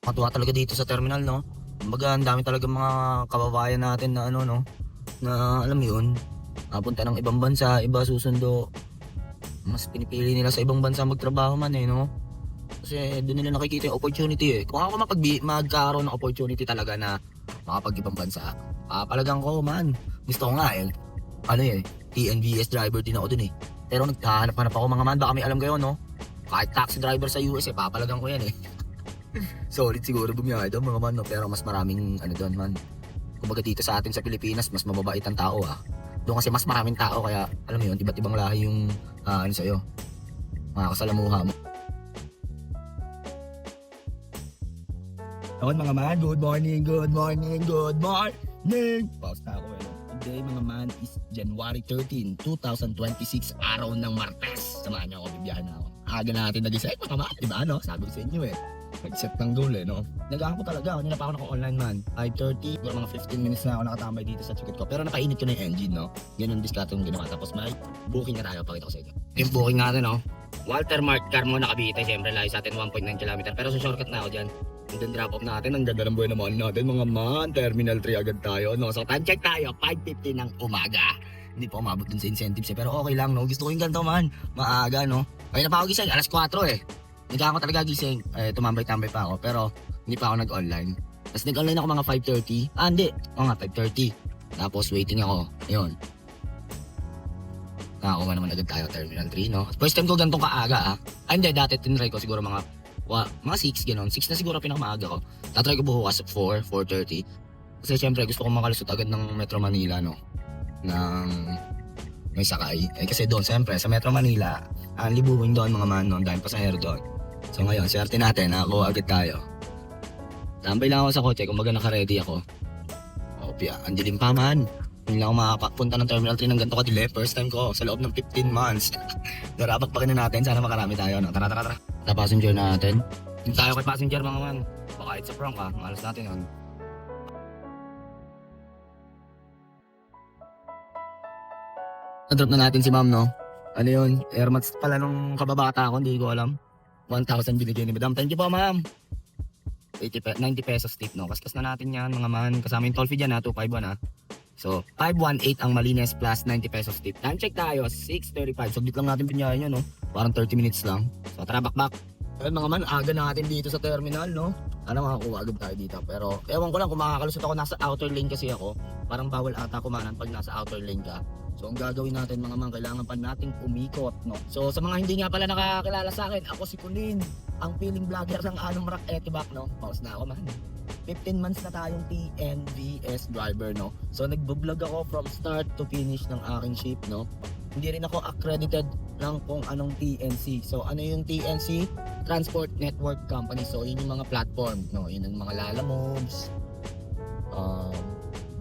Matuwa talaga dito sa terminal, no? Kumbaga, ang dami talaga mga kababayan natin na ano, no? Na alam mo yun, napunta ng ibang bansa, iba susundo. Mas pinipili nila sa ibang bansa magtrabaho man eh, no? Kasi doon nila nakikita yung opportunity eh. Kung ako magkaroon ng opportunity talaga na makapag-ibang bansa, palagang ko man. Gusto ko nga eh. Ano eh, TNVS driver din ako dun eh. Pero naghahanap-hanap ako mga man, baka may alam kayo, no? Kahit taxi driver sa US eh, papalagang ko yan eh. Solid siguro bumiyahe doon mga man, no? Pero mas maraming ano doon man. Kumbaga dito sa atin sa Pilipinas, mas mababait ang tao ah. Doon kasi mas maraming tao kaya alam mo yun, iba't ibang lahi yung ano sa'yo, mga kasalamuha mo. Noon mga man, good morning, good morning, good morning! Pause na ako eh. Today mga man is January 13, 2026, araw ng Martes. Samahan niyo ako, bibiyahan na ako. Aga natin nag-set mga man, diba ano? Sabi ko sa inyo eh. Nag-set ng goal eh, no? Nagahan ko talaga, kanina pa ako naka-online man. 5:30, siguro mga 15 minutes na ako nakatambay dito sa ticket ko. Pero napainit ko na yung engine, no? Ganun discount yung ginawa. Tapos may booking na tayo, pakita ko sa inyo. Yung booking natin, no? Walter Mart Carmona Cavite, siyempre layo sa atin 1.9 km. Pero sa shortcut na ako dyan. And then drop off natin, ang ganda ng buhay naman natin mga man. Terminal 3 agad tayo, no? So time check tayo, 5:50 ng umaga. Hindi pa umabot dun sa incentives eh, pero okay lang, no? Gusto ko yung ganito man, maaga, no? Kaya na pa ako gising, alas 4 eh. Hindi ako talaga gising, tumambay-tambay pa ako, pero hindi pa ako nag-online. Tapos nag-online ako mga 5:30, hindi, oo nga 5:30. Tapos waiting ako, yun. Nakakuha naman agad tayo, Terminal 3, no? First time ko ganitong kaaga, hindi, dati tinry ko siguro mga 6, gano'n. 6 na siguro pinakamaaga ko. Tatry ko bukas 4, 4:30. Kasi syempre gusto ko makalusot agad ng Metro Manila, no? Ng may sakay. Kasi doon, syempre, sa Metro Manila, ang libuhin doon mga man, no? Dahil pasahero doon. So ngayon, swerte natin, nakakuha agad tayo. Tambay lang ako sa kotse, kumbaga naka-ready ako. Ang dilim pa man. Hindi lang ako makakapunta ng Terminal 3 ng ganito kadili. First time ko sa loob ng 15 months. Darapat pa na natin, sana makarami tayo, no? Tara, tara, tara. Sa passenger natin. Hindi tayo kay passenger mga man. Baka it's a prank malas natin yun. Na-drop na natin si ma'am, no? Ano yun? Air mats pala nung kababata ako, hindi ko alam. 1,000 binigay ni madam. Thank you po, ma'am. 90 pesos tip, no? Kaskas na natin yan, mga man. Kasama yung toll fee dyan, 251, So, 518 ang Malines plus 90 pesos tip. Time check tayo, 6:35. Saglit lang natin pinyahin yun, no? Parang 30 minutes lang. So, tara, back. Ayun mga man, aga natin dito sa terminal, no? Makakuha agad tayo dito. Pero, ewan ko lang kung makakalusot ako, nasa outer lane kasi ako. Parang bawal ata kumanan pag nasa outer lane ka. So, ang gagawin natin mga man, kailangan pa nating umikot, no? So, sa mga hindi nga pala nakakilala sa akin, ako si Kulin, ang feeling vlogger ng Anong Rock Etibak, no? Pause na ako man. 15 months na tayong TNVS driver, no? So, nagbo-vlog ako from start to finish ng aking ship, no? Hindi rin ako accredited ng kung anong TNC. So, ano yung TNC? Transport Network Company. So, yun yung mga platform, no? Yun yung mga Lala Moves,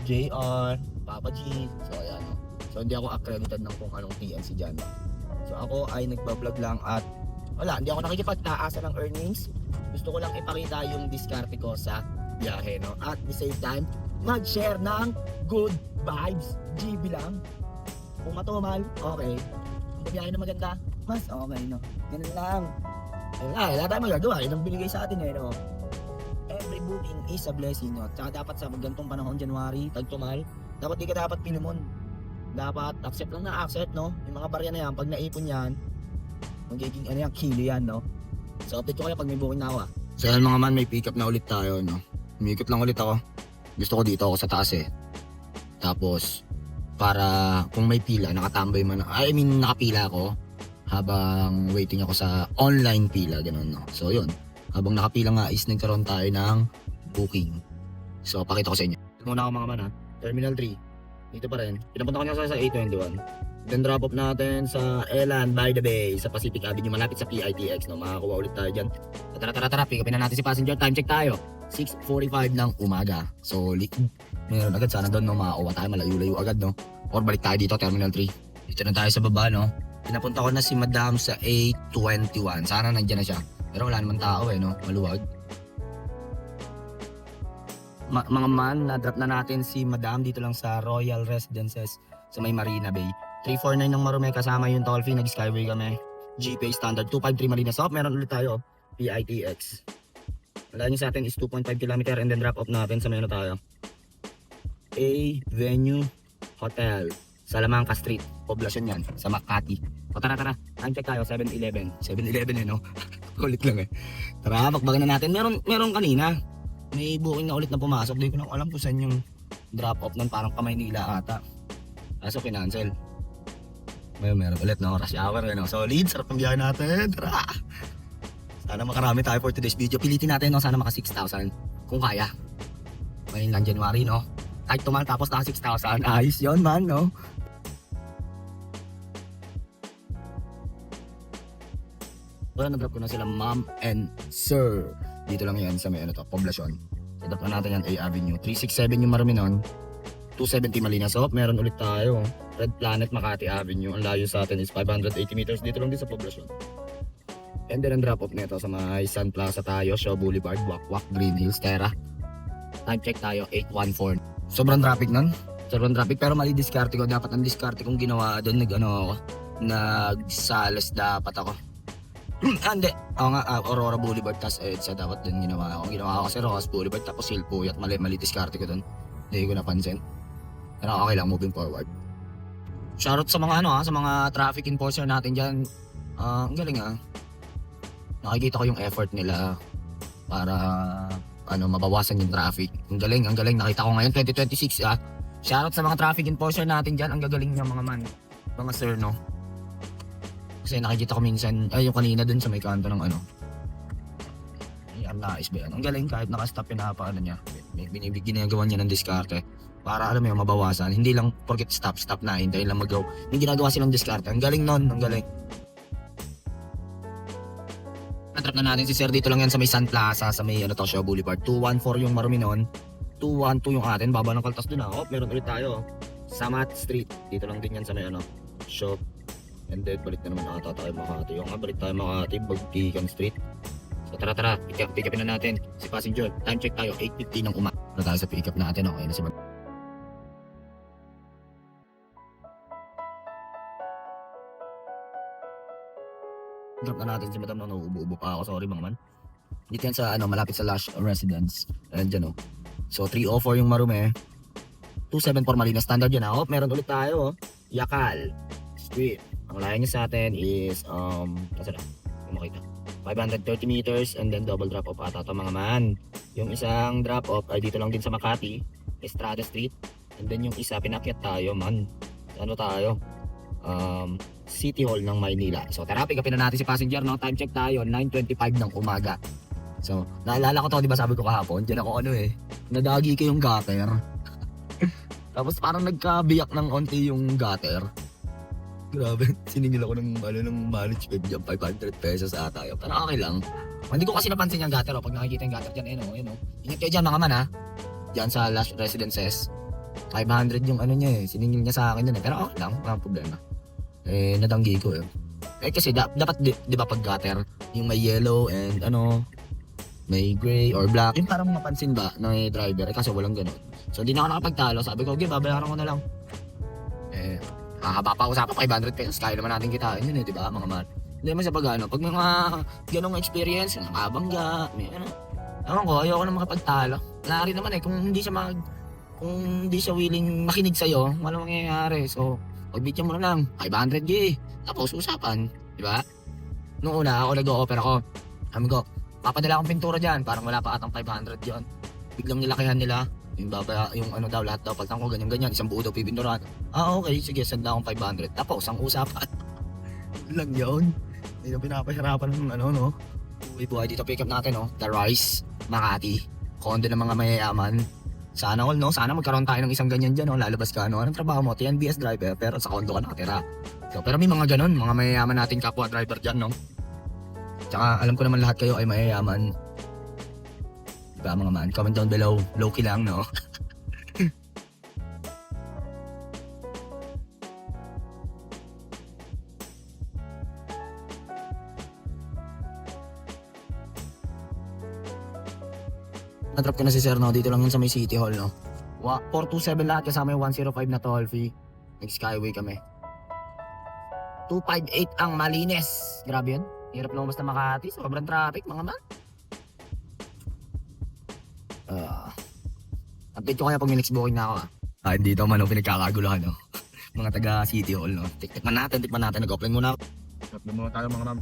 JR, Papa G. So, ayan, no? So, hindi ako accredited ng kung anong TNC dyan. So, ako ay nagbablog lang at wala, hindi ako nakikipagtaasa ng earnings. Gusto ko lang ipakita yung diskarte ko sa biyahe, no? At the same time, mag-share ng good vibes. GB lang. Kung matumal, okay. Kung biyahe na maganda, mas okay, no? Ganun lang. Wala tayong magagawa. Yun ang binigay sa atin, no? Every booking is a blessing, no? Tsaka dapat sa gantong panahon, January, tagtumal, dapat di ka dapat pilimon. Dapat accept lang na accept, no? Yung mga barya na yan, pag naipon yan, magiging ano yan, kilo yan, no? So update ko kayo pag may booking na ako, So yan mga man, may pick up na ulit tayo, no? Umikot lang ulit ako. Gusto ko dito ako sa taas eh. Tapos, para kung may pila, nakatambay man, nakapila ako habang waiting ako sa online pila, ganun, no? So yun, habang nakapila nga is nagkaroon tayo ng booking. So pakita ko sa inyo. Muna ako mga man, Terminal 3. Dito pa rin. Pinapunta ko na sa 821. Then drop off natin sa Elan by the Bay sa Pacific Avenue malapit sa PITX, no? Makakuha ulit tayo dyan. Tara, pick upin na natin si passenger. Time check tayo. 6:45 ng umaga. So, meron agad sana doon, no? Makakuha tayo, malayo-layo agad, no? Or balik tayo dito, Terminal 3. Dito na tayo sa baba, no? Pinapunta ko na si Madam sa 821. Sana nandiyan na siya. Pero wala naman tao, no? Maluwag. Mga man, na-drop na natin si Madam dito lang sa Royal Residences sa may Marina Bay. 349 ng Marume, kasama yung toll fee, nag-skyway kami. GPay standard 253 Marina South. Meron ulit tayo, PITX. Ang layo sa atin is 2.5 km and then drop off natin sa may ano tayo. A Venue Hotel. Salamanca Street. Poblasyon yan. Sa Makati. O tara. Time check tayo. 7-11. 7-11 no? Kulit lang Tara, bakbagan na natin. Meron kanina. May booking na ulit na pumasok. Di ko lang alam kung saan yung drop off nun. Parang Pamaynila ata. Kaso kinancel. Meron ulit no? Rush hour no? Solid. Sarap ng biyahe natin. Tara. Sana makarami tayo for today's video. Pilitin natin no? Sana maka 6,000. Kung kaya. Ngayon lang January no? Kahit tumal tapos naka 6,000. Ayos yun man no? Wala, na-drop ko na sila ma'am and sir. Dito lang yan sa may ano to, poblasyon. So drop na natin yan A Avenue. 367 yung marami nun. 270 Malinas. So meron ulit tayo. Red Planet Makati Avenue. Ang layo sa atin is 580 meters. Dito lang din sa poblasyon. And then ang drop off nito sa may Sun Plaza tayo. Shaw Boulevard, Wakwak, Green Hills, Terra. Time check tayo, 8:14. Sobrang traffic nun. Sobrang traffic pero mali diskarte ko. Dapat ang diskarte kong ginawa doon. Nagsalas dapat ako. Hindi. Ako nga, Aurora Boulevard tas EDSA dapat din ginawa ako. Ginawa ko kasi Rojas Boulevard tapos Silpuyat. Mali diskarte ko doon. Hindi ko napansin. Pero okay lang, moving forward. Shoutout sa mga sa mga traffic enforcer natin dyan. Ang galing Nakikita ko yung effort nila para mabawasan yung traffic. Ang galing. Nakita ko ngayon 2026 Shoutout sa mga traffic enforcer natin dyan. Ang gagaling niya mga sir no. Kasi nakikita ko minsan, yung kanina dun sa may kanto ng ang nais ba yan? Ang galing kahit naka-stop pinapaano niya. Ginagawa niya ng diskarte. Para alam mo yung mabawasan. Hindi lang porket stop na, hintayin lang mag-go. May ginagawa silang diskarte. Ang galing nun, ang galing. Natrap na natin si sir dito lang yan sa may Sun Plaza, sa may Shaw Boulevard. 214 yung marumi nun. 212 yung atin, baba ng kaltas dun meron ulit tayo. Samat Street. Dito lang din yan sa may shop. And then balik na naman ata tayo Makati. Balik tayo Makati, Bagtikan Street. So tara, pick upin na natin si passenger. Time check tayo, 8:50 ng umaga. Na tayo sa pick up natin, okay na si drop na natin si madam na nauubo pa ako. Sorry mga man. Dito yan sa malapit sa Lush Residence. Ayan dyan So 304 yung marumi. 274 Malinas standard yan meron ulit tayo Yakal Street. Ang layo niya sa atin is kasi makita 530 meters and then double drop off ata mga man. Yung isang drop off ay dito lang din sa Makati, Estrada Street. And then yung isa pinakyat tayo man. Tayo? City Hall ng Maynila. So tara, pick upin na natin si passenger no. Time check tayo, 9:25 ng umaga. So naalala ko to, di ba sabi ko kahapon, diyan ako nadagi ko yung gutter. Tapos parang nagkabiyak ng onti yung gutter. Grabe, siningil ako ng management dyan, 500 pesos ata yun. Pero okay lang. Hindi ko kasi napansin yung gutter pag nakikita yung gutter dyan, Ingat kayo dyan mga man Dyan sa Lush Residences. 500 yung niya siningil niya sa akin yun Pero okay lang, walang problema. Nadanggi ko kasi dapat di ba pag gutter, yung may yellow and may gray or black. Yung parang mapansin ba ng driver, kasi walang ganun. So hindi na ako nakapagtalo, sabi ko, okay, babayaran ko na lang. Haba pa usapan, 500 pesos, kaya naman natin kitain yun di ba mga man? Hindi naman sa pag may mga ganong experience, nakabangga, ewan ko, ayoko na makapagtalo. Wala rin naman kung hindi siya willing makinig sa'yo, walang mangyayari. So, pagbityan mo na lang, 500 tapos usapan, di ba? Noong una, ako nag-o-offer ako, sabi ko, papadala akong pintura dyan, parang wala pa atang 500 yun. Biglang nilakihan nila. Yung lahat daw pagtang ko ganyan, isang buo daw pipinturan. Okay, sige, send na akong 500. Tapos ang usapan. Lang yun. Hindi na pinapahirapan ng buhay dito, pick up natin The Rise, Makati. Kondo ng mga mayayaman. Sana all sana magkaroon tayo ng isang ganyan dyan lalabas ka anong trabaho mo, TNBS driver, pero sa kondo ka nakatira. So, pero may mga ganon, mga mayayaman natin kapwa driver dyan Tsaka alam ko naman lahat kayo ay mayayaman. Mga man, comment down below, low-key lang Na-drop ko na si sir dito lang yun sa may City Hall 427 lahat kasama yung 105 na toll fee. Nag-skyway kami. 258 ang Malinis. Grabe yun. Hirap lumabas na Makati, sobrang traffic mga man. Update ko kaya pag may next booking na ako dito man pinagkakaguluhan no. Mga taga City Hall no. Tikman natin. Nag-offline muna ako. Offline muna tayo mga ma'am.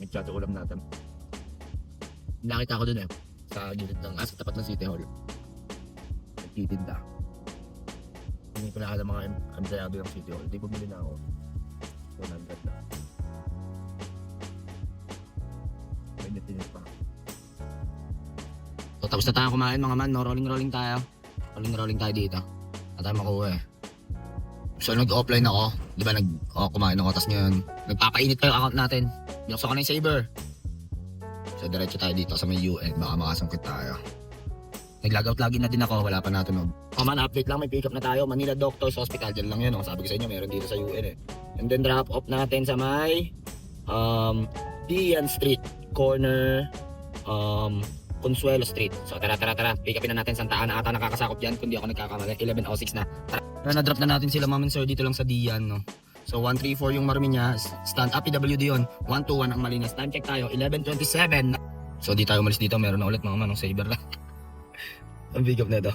Nagchat ulam natin. Nakita ko dun sa gilid ng sa tapat ng City Hall. Nagtitinda. Hindi ko na alam mga empleyado ng City Hall. Di bumili na ako. 100 na. May natinit pa. So, tapos na tayo kumain mga man, no? Rolling tayo. Rolling tayo dito. Na tayo makuha So nag-offline ako. Di ba kumain ako. Tapos ngayon, nagpapainit pa yung account natin. Binuksan ko na yung Saber. So diretso tayo dito sa may UN. Baka makasungkit tayo. Nag-logout lagi na din ako. Wala pa natunog. Man, update lang. May pick up na tayo. Manila Doctors Hospital. Dyan lang yan. Sabi ko sa inyo, meron dito sa UN And then drop off natin sa may Dian Street. Corner Consuelo Street. So tara. Pick upin na natin Santa Ana ata nakakasakop dyan. Kung di ako nagkakamali. 11:06 na. Tara. Na-drop na natin sila ma'am and sir dito lang sa Dian no. So 134 yung marumi niya. Stand up PWD yun. 121 ang Malinas. Time check tayo. 11:27. So di tayo umalis dito. Meron na ulit mga manong Saber lang. Ang pick up na ito.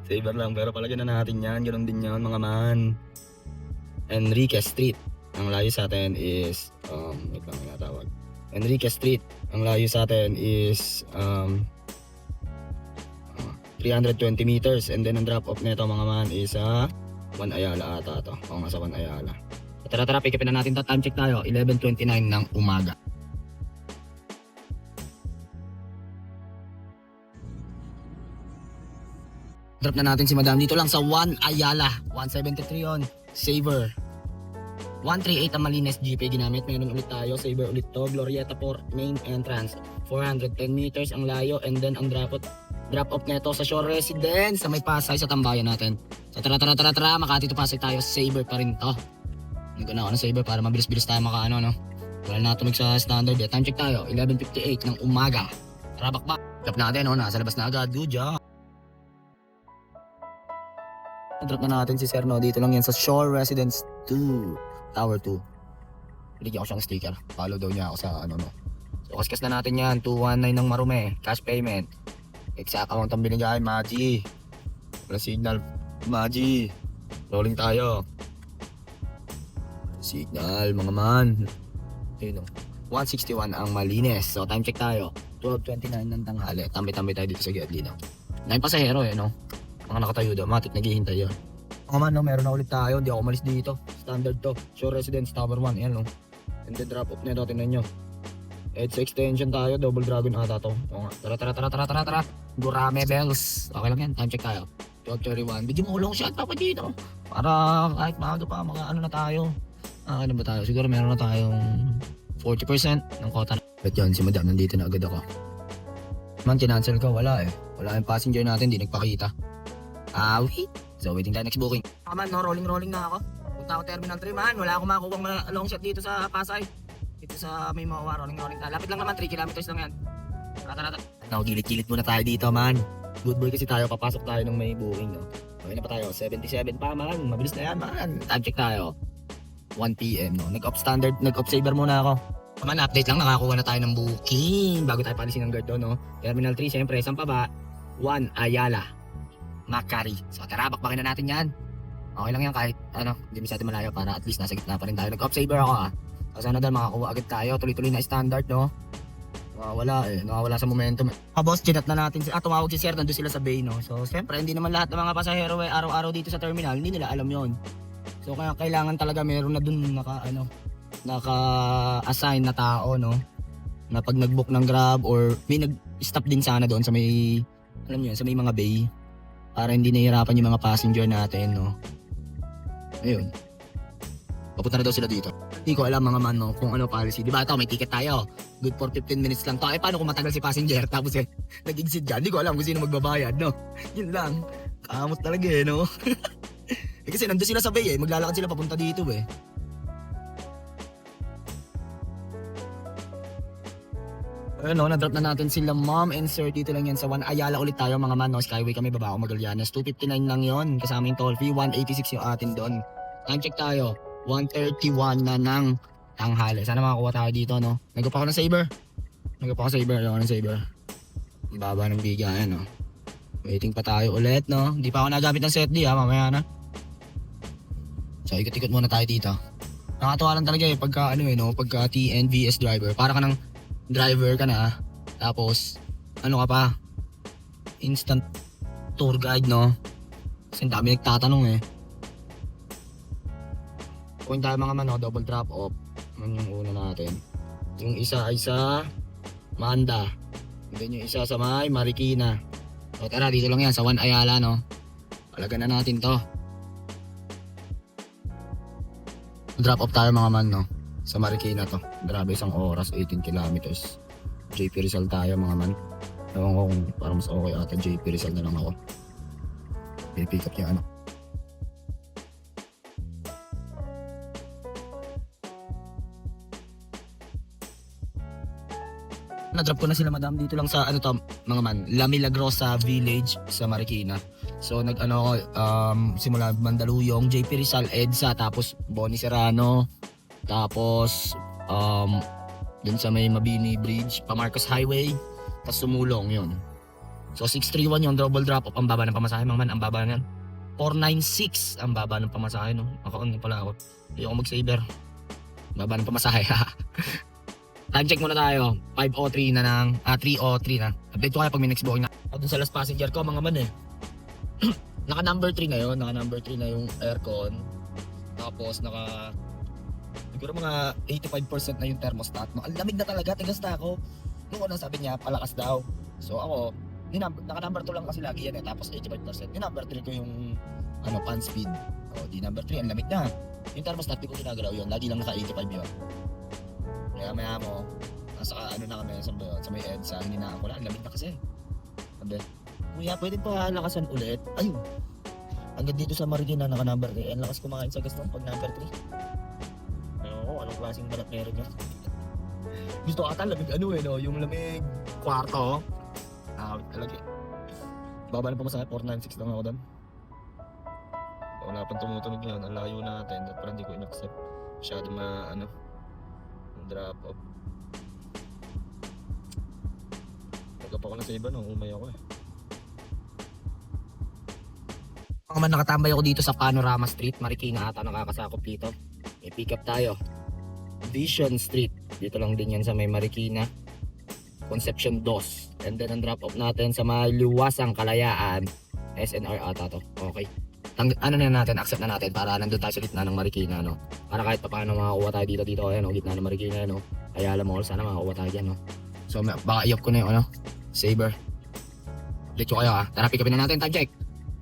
Saber lang. Pero palagyan na natin yan. Ganon din yan mga man. Enriquez Street. Ang layo sa atin is wait lang natawag. Enriquez Street. Ang layo sa atin is 320 meters and then ang drop off nito mga man is 1 Ayala ata to. O nga sa 1 Ayala. Tara, pick upin na natin to. Time check tayo. 11:29 ng umaga. Drop na natin si Madam dito lang sa 1 Ayala. 173 on. Saver. 138 ang Malines GP ginamit. Meron ulit tayo. Saber ulit to. Glorieta Port main entrance. 410 meters ang layo and then ang drop off neto sa Shore Residence sa may Pasay sa tambayan natin. So tara. Makati to Pasay tayo. Saber pa rin to. Nagana ako ng Saber para mabilis-bilis tayo makaano no. Wala na tumig sa standard. Time check tayo. 11:58 ng umaga. Tara bakbak. Drop natin no. Nasa labas na agad. Good job. Drop na natin si Sir no. Dito lang yan sa Shore Residence 2. Tower 2. Bigyan ko siyang sticker. Follow daw niya ako sa ano no. So kaskas na natin yan. 219 ng Marume. Cash payment. Exact amount ang binigay. Maji. Wala signal. Maji. Rolling tayo. Signal mga man. Ayun o. 161 ang Malines. So time check tayo. 12:29 ng tanghali. Tambi-tambi tayo dito sa Giadlino. 9 pasahero no. Mga nakatayo daw. Matik naghihintay yun. Mga man, no, meron na ulit tayo. Hindi ako umalis dito. Standard to. Shore Residence Tower 1. Ayan, no. And then drop off na ito. Tingnan nyo. EDSA extension tayo. Double Dragon ata to. O nga. Tara. Gurame bells. Okay lang yan. Time check tayo. 12:31. Bigyan mo long shot pa dito. Para kahit maaga pa. Mga ano na tayo. Ano ba tayo? Siguro meron na tayong 40% ng kota. But yun, si Madam. Nandito na agad ako. Man, tinancel ko. Wala eh. Wala yung passenger natin. Hindi nagpakita. Wait. So waiting tayo next booking. Man, no, rolling na ako. Punta ako Terminal 3 man. Wala akong makukuha long shot dito sa Pasay. Dito sa may mga rolling tayo. Lapit lang naman, 3 kilometers lang yan. Tara. No, gilid-gilid muna tayo dito man. Good boy kasi tayo, papasok tayo ng may booking no. Okay na pa tayo, 77 pa man. Mabilis na yan man. Time check tayo. 1 PM no. Nag-off Saber muna ako. Man, update lang, nakakuha na tayo ng booking. Bago tayo palisin ng guard doon no. Terminal 3, syempre, saan pa ba? 1 Ayala. Macari. So tara, bakbakin na natin yan. Okay lang yan kahit hindi masyado malayo para at least nasa gitna pa rin tayo. Nag-off Saber ako Kasi sana dahil makakuha agad tayo. Tuloy-tuloy na standard no. Nakawala sa momentum. Boss, chinat na natin. Tumawag si Sir, nandun sila sa bay no. So siyempre, hindi naman lahat ng mga pasahero araw-araw dito sa terminal. Hindi nila alam yon. So kaya kailangan talaga meron na dun naka-assign na tao no. Na pag nag-book ng Grab or may nag-stop din sana doon sa may, alam nyo, sa may mga bay. Para hindi nahihirapan yung mga passenger natin, no? Ayun. Papunta na daw sila dito. Hindi ko alam mga man, no, kung ano policy. Di ba ito, may ticket tayo. Good for 15 minutes lang to. Paano kung matagal si passenger? Tapos nag-exit dyan. Hindi ko alam kung sino magbabayad, no? Yun lang. Kamot talaga no? Kasi nandun sila sa bay maglalakad sila papunta dito na-drop na natin sila ma'am and sir dito lang yan sa 1 Ayala ulit tayo mga man, no? Skyway kami, baba ako Magallanes. 259 lang yon kasama yung toll fee. 186 yung atin doon. Time check tayo. 1:31 na ng tanghali. Sana makakuha tayo dito, no? Nag-up ako ng Saber. Nagpaka-saver, ayaw ng saver. Ang baba ng bigayan, no? Waiting pa tayo ulit, no? Hindi pa ako nagamit ng set D, ha? Mamaya na. So, ikot-ikot muna tayo dito. Nakakatuwa lang talaga pagka, no? Pagka TNVS driver. Para ka ng driver ka na, tapos, ka pa? Instant tour guide, no? Kasi ang dami nagtatanong, Kung tayo mga man, no? Double drop off. Yan yung una natin. Yung isa ay sa Manda. And then yung isa sa Marikina. So tara, dito lang yan sa One Ayala, no? Palagan na natin to. Drop off tayo mga man, no? Sa Marikina to. Grabe, 1 oras, 18 kilometers. JP Rizal tayo mga man. Ewan ko kung parang mas okay ata JP Rizal na lang ako. Pipick up yung ano. Na-drop ko na sila madam dito lang sa mga man, La Milagrosa Village sa Marikina. So simula Mandaluyong, JP Rizal, EDSA, tapos Boni Serrano, tapos dun sa may Mabini Bridge, Pamarcos Highway, tapos sumulong yun. So 631 yung double drop off, ang baba ng pamasahe mga man, ang baba niyan. 496 ang baba ng pamasahe, no? Naka-on pala ako. Hindi ako mag-saver. Baba ng pamasahe. Time check muna tayo. 5:03 na ng 3:03 na. Update ko kayo pag may next booking na. Doon sa last passenger ko mga man Naka number 3 na yun. Naka number 3 na yung aircon. Tapos siguro mga 85% na yung thermostat. No, ang lamig na talaga. Tigas na ako. Nung una sabi niya palakas daw. So ako, naka number 2 lang kasi lagi yan Tapos 85%. Yung number 3 ko yung fan speed. O di number 3 ang lamig na. Yung thermostat di ko ginagalaw yun. Lagi lang naka 85 yun. Kaya maya mo, nasa na kami sa may EDSA, hindi na ako lang, lamig na kasi. Sabi, kuya, pwede pa lakasan ulit? Ayun, hanggang dito sa Marikina, naka number 3. Ang lakas kumain sa Gaston pag number 3. Oo, anong klaseng balat meron niya? Gusto ata lamig no? Yung lamig kwarto. Talaga. Baba na pa masaya, 496 lang ako doon. Wala pang tumutunog yan, ang layo natin, at parang hindi ko in-accept. Masyado drop off. Nagkapa ko na sa iba nung umay ako Mga man, nakatambay ako dito sa Panorama Street, Marikina ata nakakasakop dito. May pick up tayo. Vision Street. Dito lang din yan sa may Marikina. Concepcion 2. And then ang drop off natin sa may Luwasang Kalayaan. SNR ata to. Okay. Accept na natin para nandun tayo sa gitna ng Marikina, no? Para kahit pa paano makakuha tayo dito, gitna ng Marikina, no? Ayala Mall, sana makakuha tayo dyan, no? So, baka i-off ko na yung, saver. Ulit ko kayo, Tara, pick upin na natin, time check.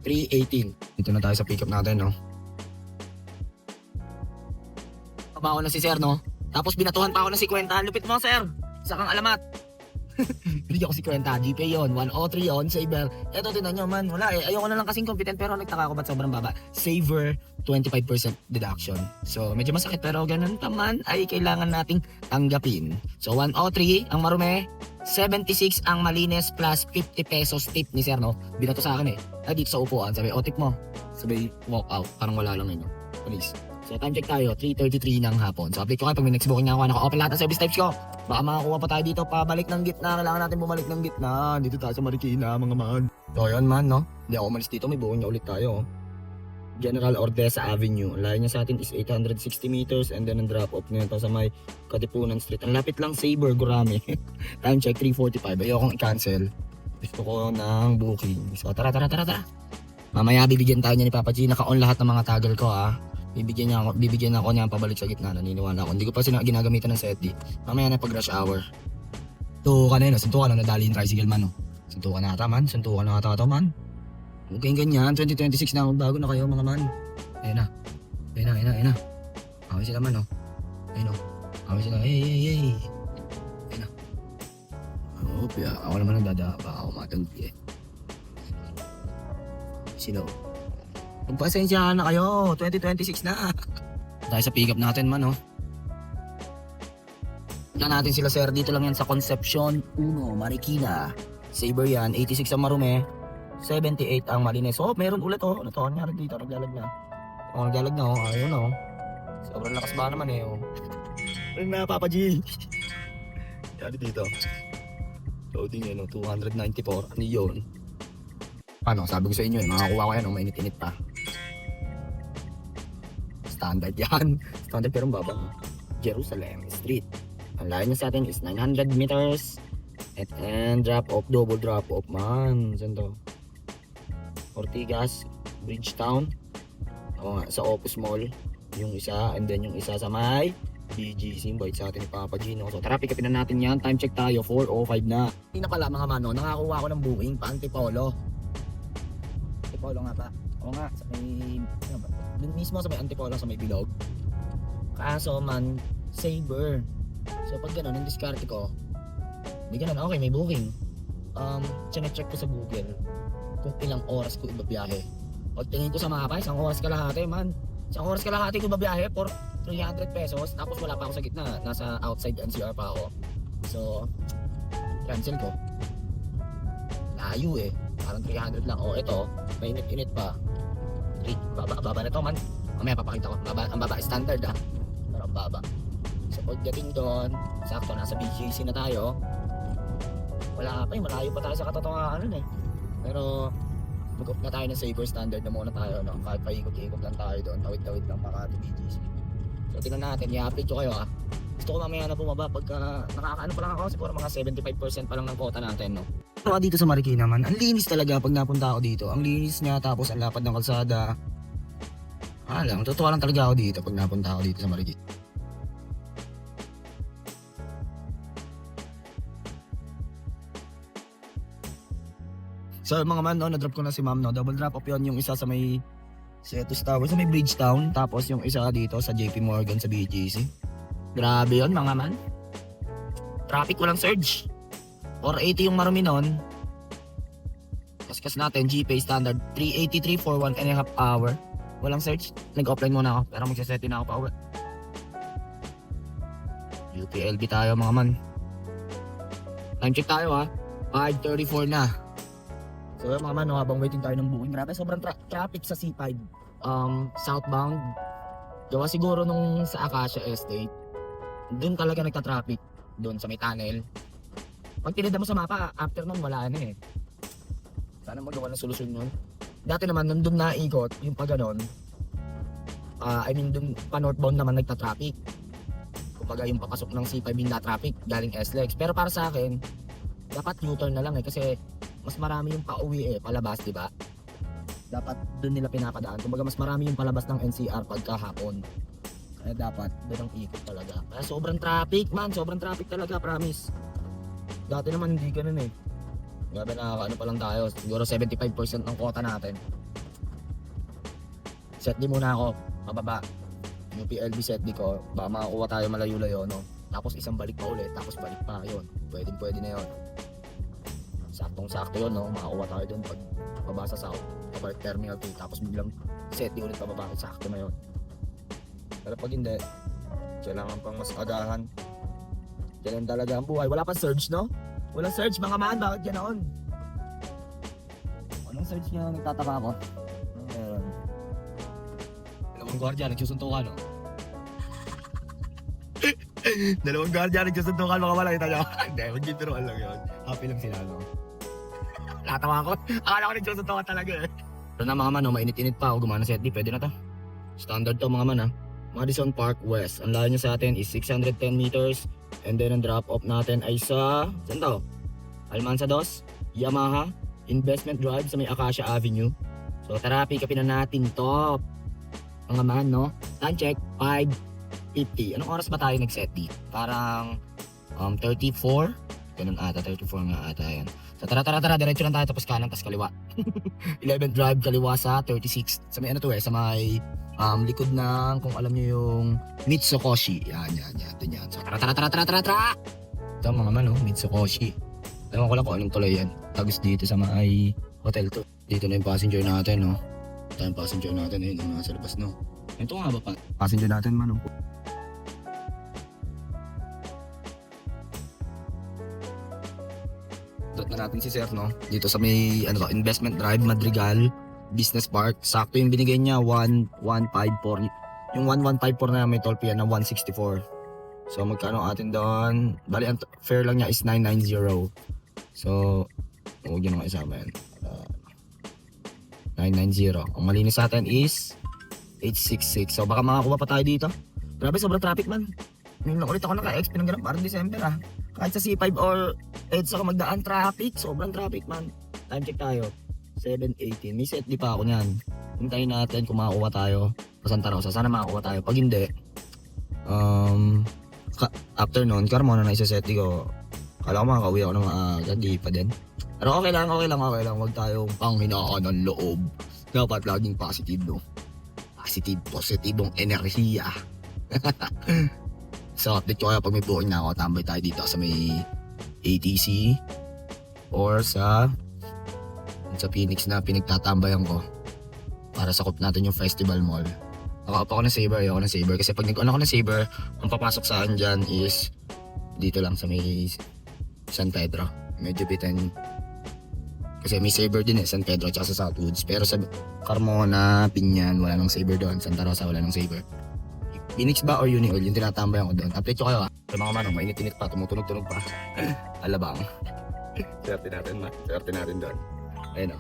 3:18. Dito na tayo sa pick up natin, no? Pabako na si sir, no? Tapos binatuhan pa ako ng 50. Lupit mo, sir! Isa kang alamat. Binigyan ko si Kwenta, GPay yun, 103 yun, saver. Eto, tinan nyo man, wala ayoko na lang kasing competent pero nagtaka ko ba't sobrang baba. Saver, 25% deduction. So, medyo masakit pero ganun taman ay kailangan nating tanggapin. So, 103 ang marumi, 76 ang malinis plus 50 pesos tip ni sir, no? Binato sa akin dito sa upuan, sabi, tip mo. Sabi, walk out, parang wala lang yun, no? Please. So, time check tayo, 3:33 ng hapon. So, update ko kayo pag may next booking na ako. Naka-open lahat ng service types ko. Baka makakuha pa tayo dito, pabalik ng gitna. Kailangan natin bumalik ng gitna. Dito tayo sa Marikina, mga man. So, yun man, no? Hindi ako umalis dito, may booking na ulit tayo. General Ordesa Avenue. Ang layo niya sa atin is 860 meters and then ang drop-off niya sa may Katipunan Street. Ang lapit lang, Saber, Gurami. Time check, 3:45. Ayokong i-cancel. Gusto ko ng booking. So, tara. Mamaya bibigyan tayo niya ni Papa G. Naka-on lahat ng mga tagal ko, Bibigyan ako niya pabalik sa gitna, naniniwala ako. Hindi ko pa ginagamitan ng set D. Mamaya na pag rush hour. Suntukan na nadali yung tricycle man, no? Suntukan na ata man. Huwag kayong ganyan, 2026 na, bago na kayo mga man. Ayun na. Awin sila man, no? Ayun, no? Awin sila, hey. Ayun na. Ako naman ang dadaba, ako matanggi Sila, magpasensya na kayo, 2026 na. Tayo sa pick up natin man, no? Tignan natin sila sir, dito lang yan sa Concepcion 1, Marikina. Saber yan, 86 ang marumi, 78 ang malinis. So, meron ulit ano to, nangyari dito, naglalag na. Ayun Sobrang lakas ba naman Ayun na, Papa G. Nangyari dito. Loading yan, 294. Ano yun? Ano, sabi ko sa inyo makakuha ko yan, mainit-init pa. Standard yan. Standard pero baba. Jerusalem Street. Ang layo niya sa atin is 900 meters. And drop off, double drop off man. Saan to? Ortigas, Bridgetown. O, sa Opus Mall. Yung isa, and then yung isa sa may BGC. Bait sa atin ni Papa Gino. So tara, pick upin na natin yan. Time check tayo, 4:05 na. Hindi na pala mga mano, nakakuha ako ng booking pa Antipolo. Antipolo nga ba? Oo nga, sa may, ano ba? Dun mismo sa may Antipolo, sa may Bilog. Kaso man, Saber. So pag gano'n, yung discard ko, di gano'n, okay, may booking. Check ko sa Google kung ilang oras ko ibabiyahe. Pag tingin ko sa mapa, isang oras kalahati man. Isang oras kalahati ko ibabiyahe for 300 pesos. Tapos wala pa ako sa gitna, nasa outside NCR pa ako. So, cancel ko. Layo eh. Parang 300 lang. O ito, mainit-init pa. Baba na to man. Mamaya papakita ko. Ang baba standard ah. Pero ang baba. So pagdating doon, sakto nasa BGC na tayo. Wala pa eh, malayo pa tayo sa katotohanan eh. Pero mag-off na tayo ng safer standard na muna tayo, no? Kahit paikot-ikot lang tayo doon, tawid-tawid lang Makati BGC. So tingnan natin, i-update ko kayo ah. Gusto ko mamaya na bumaba pagka nakakaano pa lang ako, siguro mga 75% pa lang ng quota natin, no? Dito sa Marikina man, ang linis talaga pag napunta ako dito. Ang linis niya, tapos ang lapad ng kalsada. Alam, totoo lang talaga ako dito pag napunta ako dito sa Marikina. So mga man, no, na-drop ko na si ma'am, no. Double drop off yun, yung isa sa may Setos Tower, sa may Bridgetown. Tapos yung isa dito sa JP Morgan sa BGC. Grabe yun mga man. Traffic, walang surge. 480 yung marumi nun. Kaskas natin, GPay standard 383 for 1.5 hour. Walang surge. Nag-offline muna ako, pero magsaset din ako pa uwi. UPLB tayo mga man. Time check tayo ha, 5:34 na. So mga man, no, habang waiting tayo ng booking, grabe sobrang traffic sa C5 southbound. Gawa siguro nung sa Acacia Estate, doon talaga nagka-traffic, doon sa may tunnel. Pag tinignan mo sa mapa, after nun wala na eh. Sana magawa ng solusyon yun. Dati naman nung doon naikot, yung pa ganon, I mean doon pa northbound naman nagta-traffic. Kumbaga yung papasok ng C5 yung na-traffic galing SLEX. Pero para sa akin, dapat U-turn na lang eh, kasi mas marami yung pauwi eh, palabas, di ba? Dapat doon nila pinapadaan. Kumbaga mas marami yung palabas ng NCR pagkahapon. Kaya dapat doon ang ikot talaga. Kaya sobrang traffic man, sobrang traffic talaga, promise. Dati naman hindi ganun eh. Grabe, nakakaano pa lang tayo. Siguro 75% ng quota natin. Set di muna ako, pababa. UPLB set di ko, baka makakuha tayo malayo-layo, no? Tapos isang balik pa ulit, tapos balik pa, yun. Pwede na yun. Saktong-sakto yun, no? Makakuha tayo dun pag baba sa South, Park Terminal 2, tapos biglang set di ulit pababa, sakto na yun. Pero pag hindi, kailangan pang mas agahan. Ganun talaga ang buhay. Wala pa surge, no? Walang surge, mga man, bakit ganoon? Walang surge nga, nagtataka ako. Dalawang gwardiya, nagsusuntukan, no? Dalawang gwardiya, nagsusuntukan, mga malaki tayo. Hindi, magbibiruan lang yun. Happy lang sila, no? Natawa ako. Akala ko nagsusuntukan talaga, eh. Pero na mga man, no, mainit-init pa ako, gumana set D, pwede na to. Standard to, mga man, ha? Madison Park West. Ang layo niya sa atin is 610 meters. And then ang drop off natin ay sa, saan to? Almanza 2, Yamaha, Investment Drive sa may Acacia Avenue. So tara, pick upin na natin to. Mga man, no? Time check, 5:50. Anong oras ba tayo nag-set D? Parang 34? Ganun ata, 34 nga ata yan. So tara, diretso lang tayo, tapos kanan, tapos kaliwa. 11th Drive, kaliwa sa 36. Sa may ano to eh, sa may likod ng, kung alam niyo yung Mitsukoshi. Yan, dun yan. So tara. Ito mga man, Mitsukoshi. Ewan ko lang kung anong tuloy yan. Tagos dito sa may hotel to. Dito na yung passenger natin, no? Ito yung passenger natin, nasa labas, no? Ito nga ba pa? Passenger natin, man, no? Dot na natin si Sir, no? Dito sa may, Investment Drive, Madrigal Business Park. Sakto yung binigay niya, 1154. Yung 1154 na may toll fee na 164. So magkano atin doon? Bali ang fare lang niya is 990. So, huwag yun ang isama yan. 990. Ang malinis sa atin is 866. So, baka makakuha pa tayo dito. Grabe, sobrang traffic man. Ngayon lang ulit ako naka-XP ng ganun, parang December ah. Kahit sa C5 or EDSA ka magdaan, traffic. Sobrang traffic man. Time check tayo. 7:18. May set di pa ako niyan. Hintayin natin kung makakuha tayo sa Santa Rosa. Sana makakuha tayo. Pag hindi, after nun, Carmona na isa-set ko. Kala ko makakauwi ako ng maaga, di pa din. Pero okay lang. Huwag tayong panghinaan ng loob. Dapat laging positive, no? Positibong enerhiya. So, update ko kayo pag may booking na ako. Tambay tayo dito sa may ATC or sa Phoenix na pinagtatambayan ko para sakop natin yung festival mall. Ako ng Saber, ayoko ng Saber kasi pag nag-on ako ng Saber, ang papasok sa akin dyan is dito lang sa may San Pedro. Medyo bitin kasi may Saber din San Pedro at sa Southwoods. Pero sa Carmona, Pinyan, wala nang Saber doon. Santa Rosa, wala nang Saber. Phoenix ba or Unioil, yung tinatambayan ko doon. Update ko kayo ha. Sa mga manong, mainit-init pa, tumutunog-tunog pa. Alabang. Swerte natin doon. Ayun o.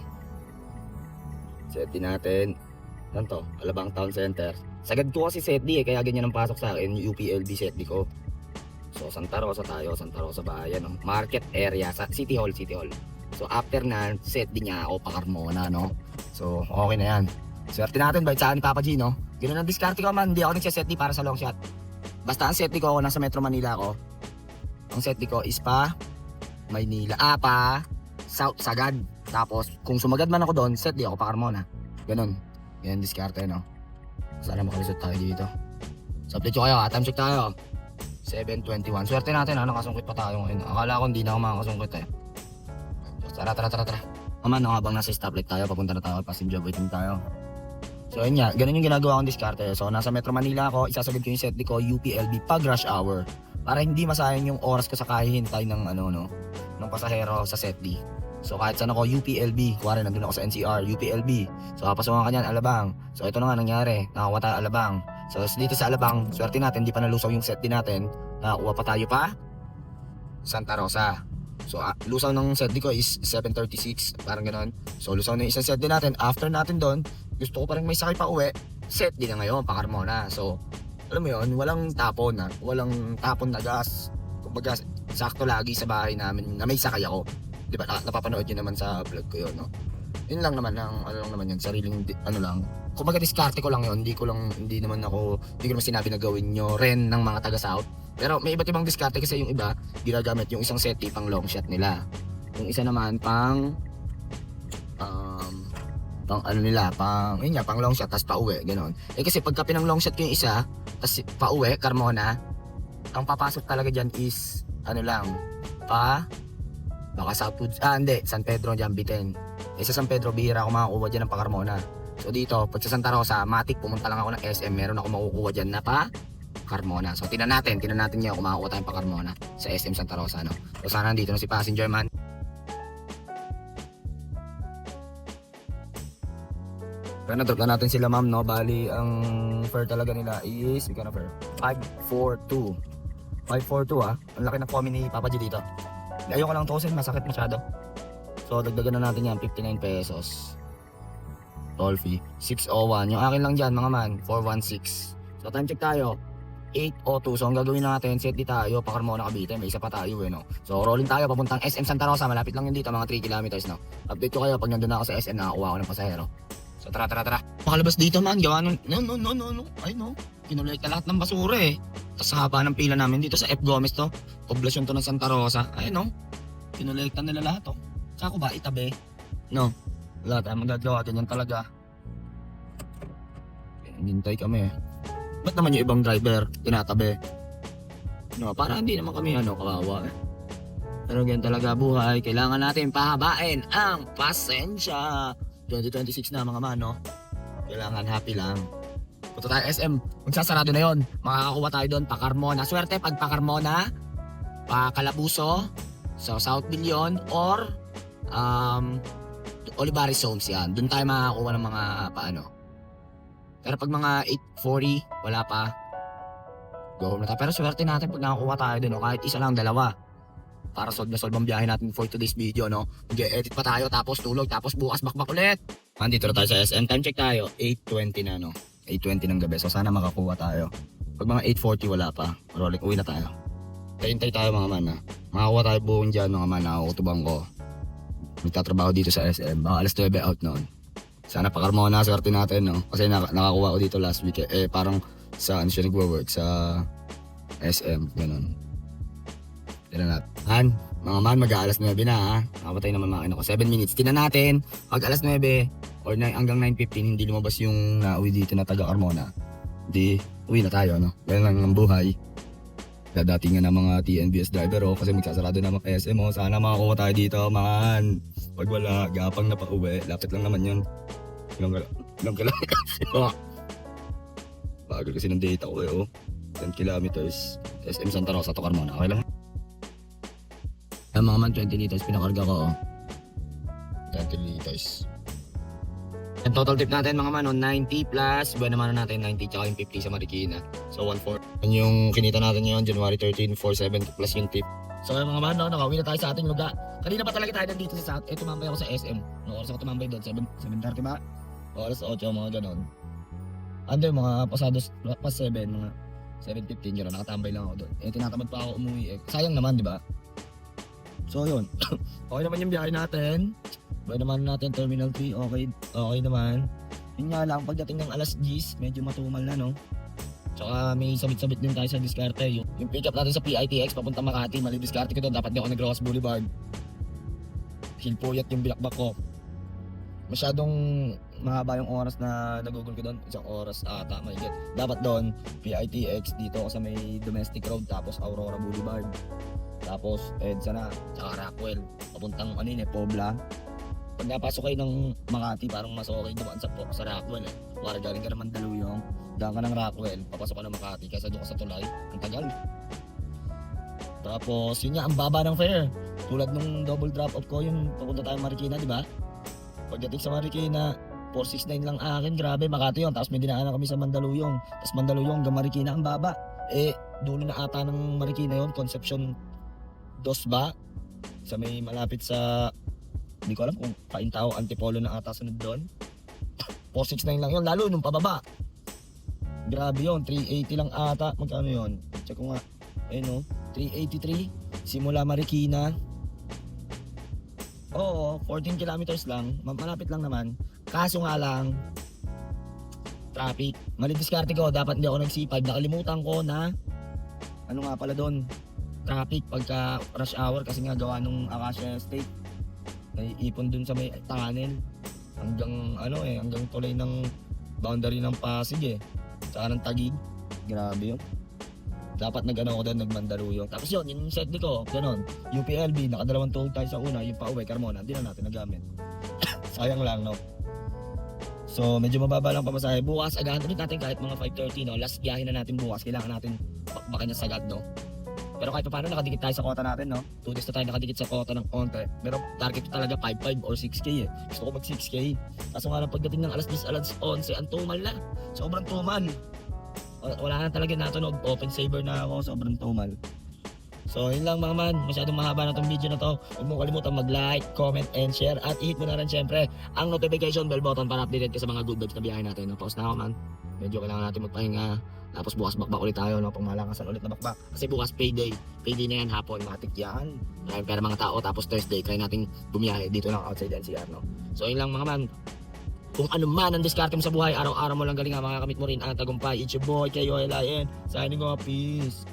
Swerte natin. Yan to, Alabang Town Center. Sagad ko kasi SETD kaya ganyan ang pasok sa akin, yung UPLB SETD ko. So Santa Rosa tayo, Santa Rosa Bayan, no? Market area, sa City Hall. So after na, SETD niya ako pa Carmona, no? So okay na yan. Swerte natin, bait sa akin Papa G, no? Ganun ang diskarte ko man, hindi ako nagsisetdi para sa long shot. Basta ang setdi ko, ako nasa Metro Manila ako. Ang setdi ko is pa Maynila, pa South Sagad. Tapos kung sumagad man ako doon, setdi ako pa Carmona. Ganun. Yan diskarte, no? Sana makalisot tayo dito. So update ko kayo, time check tayo. 7:21. Swerte natin, nakasungkit pa tayo ngayon. Akala ko hindi na ako makakasungkit eh. Tara. Naman, no, habang nasa stoplight tayo, papunta na tayo, passenger waiting tayo. So yun nga, ganun yung ginagawa kong diskarte. So nasa Metro Manila ako, isasagad ko yung set ko UPLB pag rush hour. Para hindi masayang yung oras ko sa kahihintay ng ng pasahero sa set D. So kahit saan ako UPLB, kuwari nandun ako sa NCR, UPLB. So papasungan ka niyan, Alabang. So ito na nga nangyari, nakakuha tayo Alabang. So dito sa Alabang, swerte natin, di pa nalusaw yung set D natin. Nakakuha pa tayo pa Santa Rosa. So lusaw ng set D ko is 7:36, parang ganoon. So lusaw na yung isang set D natin. After natin doon, gusto ko pa rin may sakay pa uwi, set din na ngayon, pa Carmona. So, alam mo yun, walang tapon na gas. Kumbaga, sakto lagi sa bahay namin na may sakay ako. Di ba, napapanood nyo naman sa vlog ko yun, no? Yun lang naman, yun, sariling, kumbaga diskarte ko lang yun, hindi ko naman sinabi na gawin nyo rin ng mga taga-south. Pero may iba't ibang diskarte kasi yung iba, ginagamit yung isang set pang long shot nila. Yung isa naman pang pang long shot tas pauwi, ganoon. Kasi pagka pinang long shot ko yung isa, tas pauwi, Carmona, ang papasok talaga diyan is baka Southwoods, hindi, San Pedro diyan bitin. Sa San Pedro bihira ako makakuha diyan ng pa Carmona. So dito, pag sa Santa Rosa, matik pumunta lang ako ng SM, meron ako makukuha diyan na pa Carmona. So tinan natin niya kung makakuha tayong pa Carmona sa SM Santa Rosa, no. So sana nandito na si passenger man. Pero na-drop na natin sila ma'am, no? Bali, ang fare talaga nila is, fare? 542. 542 ah. Ang laki ng commi ni Papa G dito. Ayoko lang tosin, masakit masyado. So, dagdagan na natin yan, 59 pesos. Toll fee. 601. Yung akin lang dyan, mga man, 416. So, time check tayo. 8:02. So, ang gagawin natin, set di tayo, pa Carmona Cavite. May isa pa tayo, no? So, rolling tayo, papuntang SM Santa Rosa. Malapit lang yun dito, mga 3 kilometers, no? Update ko kayo pag nandun na ako sa SM, nakakuha ko ng pasahero. So tara. Makalabas dito man, gawa nung, no. Ay no, kinulekta lahat ng basura eh. Tapos haba ng pila namin dito sa F. Gomez to. Poblasyon to ng Santa Rosa. Ay no, kinulekta nila lahat to. Sako ba, itabi? No, wala tayong magagawa, ganyan talaga. Hintay kami eh. Ba't naman yung ibang driver, tinatabi? No, para hindi naman kami kawawa eh. Pero ganyan talaga buhay, kailangan natin pahabain ang pasensya. 2026 na mga mano. Kailangan happy lang. Punta tayo SM. Magsasarado na yon. Makakakuha tayo doon pa Carmona. Swerte pag pa Carmona, pa Calabuso, so South Billion, or Olivares Homes yan. Doon tayo makakakuha ng mga Pero pag mga 8:40, wala pa. Go home na tayo. Pero swerte natin pag nakakuha tayo doon. O kahit isa lang, dalawa. Para solve na solve ang biyahe natin for today's video, no? Mag-edit pa tayo, tapos tulog, tapos bukas bakbak ulit. Andito na tayo sa SM. Time check tayo, 8:20 na, no? 8:20 ng gabi. So sana makakuha tayo. Pag mga 8:40 wala pa, rolling, uwi na tayo. Hintay tayo mga man, ha? Makakuha tayo buong dyan, mga man, nakakutubang ko. Nagtatrabaho dito sa SM. Baka alas 9 out noon. Sana pa Carmona, swerte natin, no? Kasi nakakuha ko dito last week, parang sa ano siya nagwo-work, sa SM, ganun. Tira natin. Han, mga man, mag-aalas 9 na, ha? Nakapatay naman makina ko. 7 minutes. Tingnan natin, pag alas 9 or hanggang 9:15, hindi lumabas yung nauwi dito na taga Carmona. Di, uwi na tayo, no? Ganun lang ang buhay. Dadating nga ng mga TNBS driver, kasi magsasarado na mga SM, Sana makakuha tayo dito, man. Pag wala, gapang na pa uwi. Lapit lang naman yun. Ilang kilometers. Bagal kasi ng data ko, 10 kilometers. SM Santa Rosa to Carmona. Okay lang. Ang mga man, 20 liters pinakarga ko, 20 liters. Ang total tip natin mga man, 90 plus, buwan naman natin 90 tsaka yung 50 sa Marikina. So 1/4. Yan yung kinita natin ngayon, January 13, 470 plus yung tip. So mga man, nakauwi na tayo sa ating lugar. Kanina pa talaga tayo nandito sa South. Tumambay ako sa SM. Noong oras ako tumambay doon, 7:30 ba? O oras 8, mga ganon. Ando yung mga pasados, pas 7, mga 7:15 yun, nakatambay lang ako doon. Tinatamad pa ako umuwi. Sayang naman, di ba? So yun, okay naman yung biyahe natin. Buwan naman natin Terminal 3, okay naman. Yun nga lang, pagdating ng alas 10, medyo matumal na, no? Tsaka may sabit-sabit din tayo sa diskarte. Yung pick up natin sa PITX papunta Makati, mali diskarte ko doon. Dapat di ako nag-Rojas Boulevard. Hilpuyat yung bilakbak ko. Masyadong mahaba yung oras na nagugol ko doon. 1 oras ata, mahigit. Dapat doon, PITX dito ako sa may domestic road, tapos Aurora Boulevard. Tapos EDSA na, tsaka Rockwell. Papuntang Pobla. Pag napasok kayo ng Makati, parang mas okay dumaan sa Rockwell. Para galing ka ng Mandaluyong, daan ka ng Rockwell, papasok ka ng Makati, kaysa doon ka sa Tulay. Ang tagal. Tapos yun nga, ang baba ng fare. Tulad nung double drop off ko, yung papunta tayong Marikina, di ba? Pagdating sa Marikina, 469 lang akin, grabe, Makati yun. Tapos may dinaanan kami sa Mandaluyong. Tapos Mandaluyong hanggang Marikina, ang baba. Dulo na ata ng Marikina yun, Concepcion 2 ba? Sa may malapit sa, hindi ko alam kung Paintao, Antipolo na ata sunod doon. 469 lang yun, lalo nung pababa. Grabe yun, 380 lang ata. Magkano yun? Check ko nga. 383. Simula Marikina. Oo, 14 kilometers lang. Malapit lang naman. Kaso nga lang, traffic. Mali diskarte ko, dapat hindi ako nag-C5. Nakalimutan ko na, ano nga pala doon, traffic pagka rush hour kasi nga gawa nung Acacia Estate. Naiipon dun sa may tunnel hanggang hanggang tulay ng boundary ng Pasig tsaka ng Taguig. Grabe yun. Dapat nag-ano ako doon, nag-Mandaluyong. Tapos yun, yung set ko, ganon. UPLB, nakadalawang tuhog tayo sa una, yung pauwi, Carmona, hindi na natin nagamit. Sayang lang, no? So, medyo mababa lang pamasahe. Bukas, agahan ulit natin kahit mga 5:30, no? Last biyahe na natin bukas, kailangan natin bakbakan niya sagad, no? Pero kahit paano nakadikit tayo sa kota natin, no? 2 days na tayo nakadikit sa kota ng konti. Pero target ko talaga 5.5 or 6K Gusto ko mag 6K. Kaso nga lang pagdating ng alas 10, alas 11, ang tumal na. Sobrang tumal. Wala na talaga natunog. Open saver na ako, sobrang tumal. So yun lang mga man, masyadong mahaba na itong video na to. Huwag mo kalimutan mag-like, comment, and share. At i-hit mo na rin syempre ang notification bell button para updated ka sa mga good vibes na biyahe natin. Pause na ako man. Medyo kailangan natin magpahinga. Tapos bukas bakbak ulit tayo, no? Pangmalakasan ulit na bakbak. Kasi bukas payday. Payday na yan, hapon, matik yan. Maraming pera mga tao. Tapos Thursday, kaya natin bumiyahe dito lang outside NCR, no? So yun lang mga man. Kung ano man ang diskarte mo sa buhay, araw-araw mo lang galingan, makakamit mo rin ang tagumpay. It's your boy, Kayo Lion. Signing off, peace.